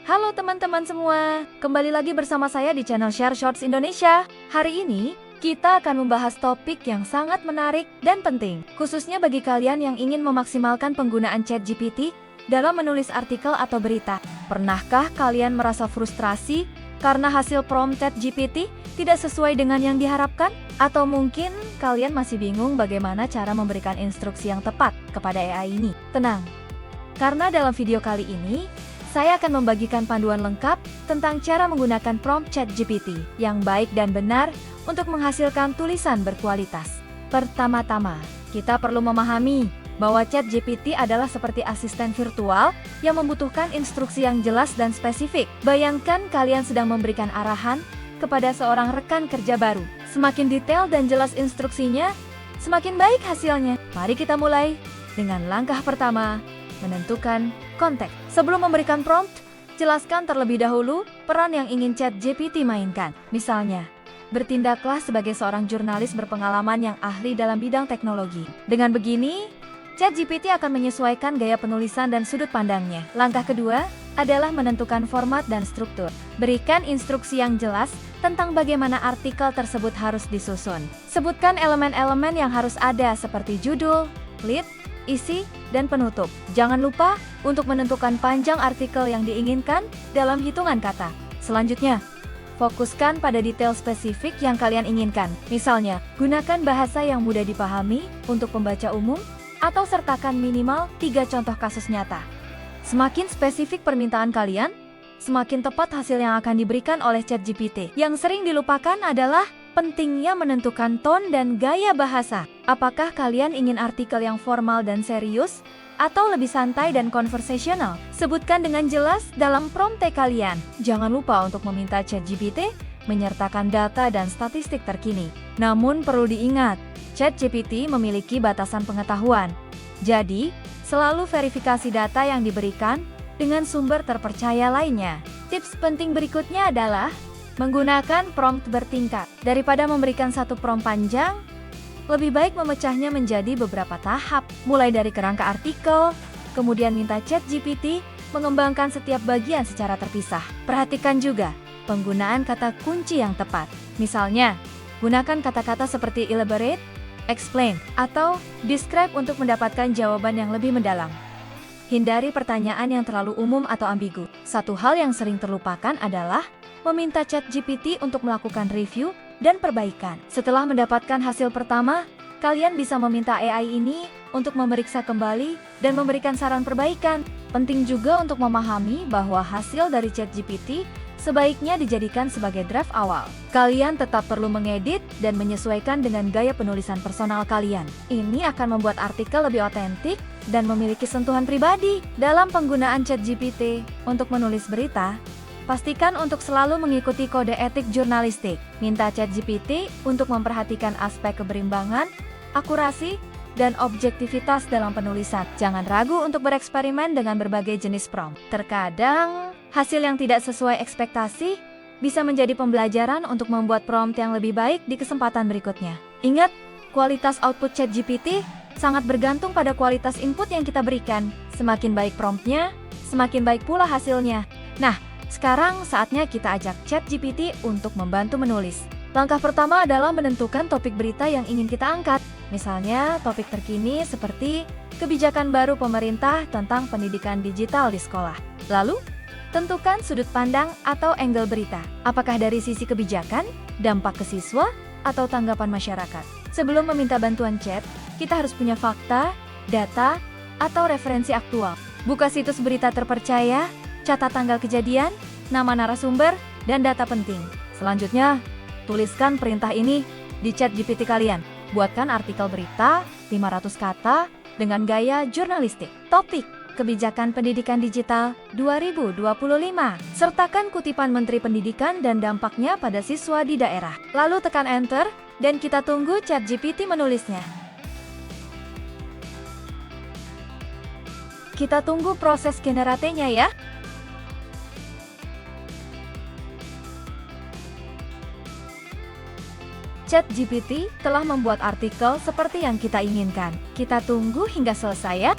Halo teman-teman semua, kembali lagi bersama saya di channel Share Shorts Indonesia. Hari ini, kita akan membahas topik yang sangat menarik dan penting, khususnya bagi kalian yang ingin memaksimalkan penggunaan ChatGPT dalam menulis artikel atau berita. Pernahkah kalian merasa frustrasi karena hasil prompt ChatGPT tidak sesuai dengan yang diharapkan? Atau mungkin kalian masih bingung bagaimana cara memberikan instruksi yang tepat kepada AI ini? Tenang, karena dalam video kali ini, saya akan membagikan panduan lengkap tentang cara menggunakan prompt ChatGPT yang baik dan benar untuk menghasilkan tulisan berkualitas. Pertama-tama, kita perlu memahami bahwa ChatGPT adalah seperti asisten virtual yang membutuhkan instruksi yang jelas dan spesifik. Bayangkan kalian sedang memberikan arahan kepada seorang rekan kerja baru. Semakin detail dan jelas instruksinya, semakin baik hasilnya. Mari kita mulai dengan langkah pertama, menentukan konteks. Sebelum memberikan prompt, jelaskan terlebih dahulu peran yang ingin ChatGPT mainkan. Misalnya, bertindaklah sebagai seorang jurnalis berpengalaman yang ahli dalam bidang teknologi. Dengan begini, ChatGPT akan menyesuaikan gaya penulisan dan sudut pandangnya. Langkah kedua adalah menentukan format dan struktur. Berikan instruksi yang jelas tentang bagaimana artikel tersebut harus disusun. Sebutkan elemen-elemen yang harus ada seperti judul, lead, isi, dan penutup. Jangan lupa untuk menentukan panjang artikel yang diinginkan dalam hitungan kata. Selanjutnya, fokuskan pada detail spesifik yang kalian inginkan. Misalnya, gunakan bahasa yang mudah dipahami untuk pembaca umum atau sertakan minimal 3 contoh kasus nyata. Semakin spesifik permintaan kalian, semakin tepat hasil yang akan diberikan oleh ChatGPT. Yang sering dilupakan adalah pentingnya menentukan ton dan gaya bahasa. Apakah kalian ingin artikel yang formal dan serius, atau lebih santai dan konversasional? Sebutkan dengan jelas dalam prompt kalian. Jangan lupa untuk meminta ChatGPT menyertakan data dan statistik terkini. Namun perlu diingat, ChatGPT memiliki batasan pengetahuan. Jadi, selalu verifikasi data yang diberikan dengan sumber terpercaya lainnya. Tips penting berikutnya adalah menggunakan prompt bertingkat. Daripada memberikan satu prompt panjang, lebih baik memecahnya menjadi beberapa tahap. Mulai dari kerangka artikel, kemudian minta ChatGPT mengembangkan setiap bagian secara terpisah. Perhatikan juga penggunaan kata kunci yang tepat. Misalnya, gunakan kata-kata seperti elaborate, explain, atau describe untuk mendapatkan jawaban yang lebih mendalam. Hindari pertanyaan yang terlalu umum atau ambigu. Satu hal yang sering terlupakan adalah meminta ChatGPT untuk melakukan review dan perbaikan. Setelah mendapatkan hasil pertama, kalian bisa meminta AI ini untuk memeriksa kembali dan memberikan saran perbaikan. Penting juga untuk memahami bahwa hasil dari ChatGPT sebaiknya dijadikan sebagai draft awal. Kalian tetap perlu mengedit dan menyesuaikan dengan gaya penulisan personal kalian. Ini akan membuat artikel lebih otentik dan memiliki sentuhan pribadi. Dalam penggunaan ChatGPT untuk menulis berita, pastikan untuk selalu mengikuti kode etik jurnalistik. Minta ChatGPT untuk memperhatikan aspek keberimbangan, akurasi, dan objektivitas dalam penulisan. Jangan ragu untuk bereksperimen dengan berbagai jenis prompt. Terkadang, hasil yang tidak sesuai ekspektasi bisa menjadi pembelajaran untuk membuat prompt yang lebih baik di kesempatan berikutnya. Ingat, kualitas output ChatGPT sangat bergantung pada kualitas input yang kita berikan. Semakin baik promptnya, semakin baik pula hasilnya. Nah, sekarang saatnya kita ajak ChatGPT untuk membantu menulis. Langkah pertama adalah menentukan topik berita yang ingin kita angkat. Misalnya, topik terkini seperti kebijakan baru pemerintah tentang pendidikan digital di sekolah. Lalu, tentukan sudut pandang atau angle berita. Apakah dari sisi kebijakan, dampak ke siswa, atau tanggapan masyarakat? Sebelum meminta bantuan chat, kita harus punya fakta, data, atau referensi aktual. Buka situs berita terpercaya, catat tanggal kejadian, nama narasumber, dan data penting. Selanjutnya, tuliskan perintah ini di ChatGPT kalian. Buatkan artikel berita 500 kata dengan gaya jurnalistik. Topik, kebijakan pendidikan digital 2025. Sertakan kutipan Menteri Pendidikan dan dampaknya pada siswa di daerah. Lalu tekan Enter, dan kita tunggu ChatGPT menulisnya. Kita tunggu proses generatenya ya. ChatGPT telah membuat artikel seperti yang kita inginkan. Kita tunggu hingga selesai ya.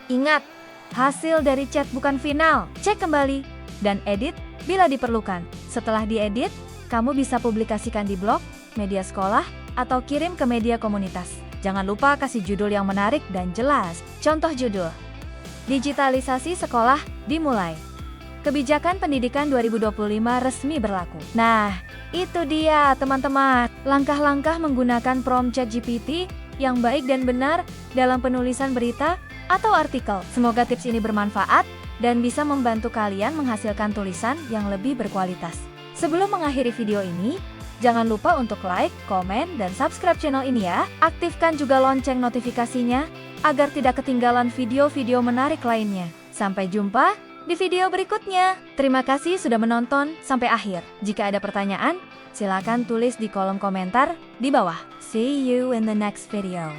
Ingat, hasil dari chat bukan final. Cek kembali dan edit bila diperlukan. Setelah diedit, kamu bisa publikasikan di blog, media sekolah, atau kirim ke media komunitas. Jangan lupa kasih judul yang menarik dan jelas. Contoh judul: Digitalisasi sekolah dimulai. Kebijakan Pendidikan 2025 resmi berlaku. Nah, itu dia teman-teman. Langkah-langkah menggunakan prompt ChatGPT yang baik dan benar dalam penulisan berita atau artikel. Semoga tips ini bermanfaat dan bisa membantu kalian menghasilkan tulisan yang lebih berkualitas. Sebelum mengakhiri video ini, jangan lupa untuk like, komen, dan subscribe channel ini ya. Aktifkan juga lonceng notifikasinya agar tidak ketinggalan video-video menarik lainnya. Sampai jumpa di video berikutnya. Terima kasih sudah menonton sampai akhir. Jika ada pertanyaan, silakan tulis di kolom komentar di bawah. See you in the next video.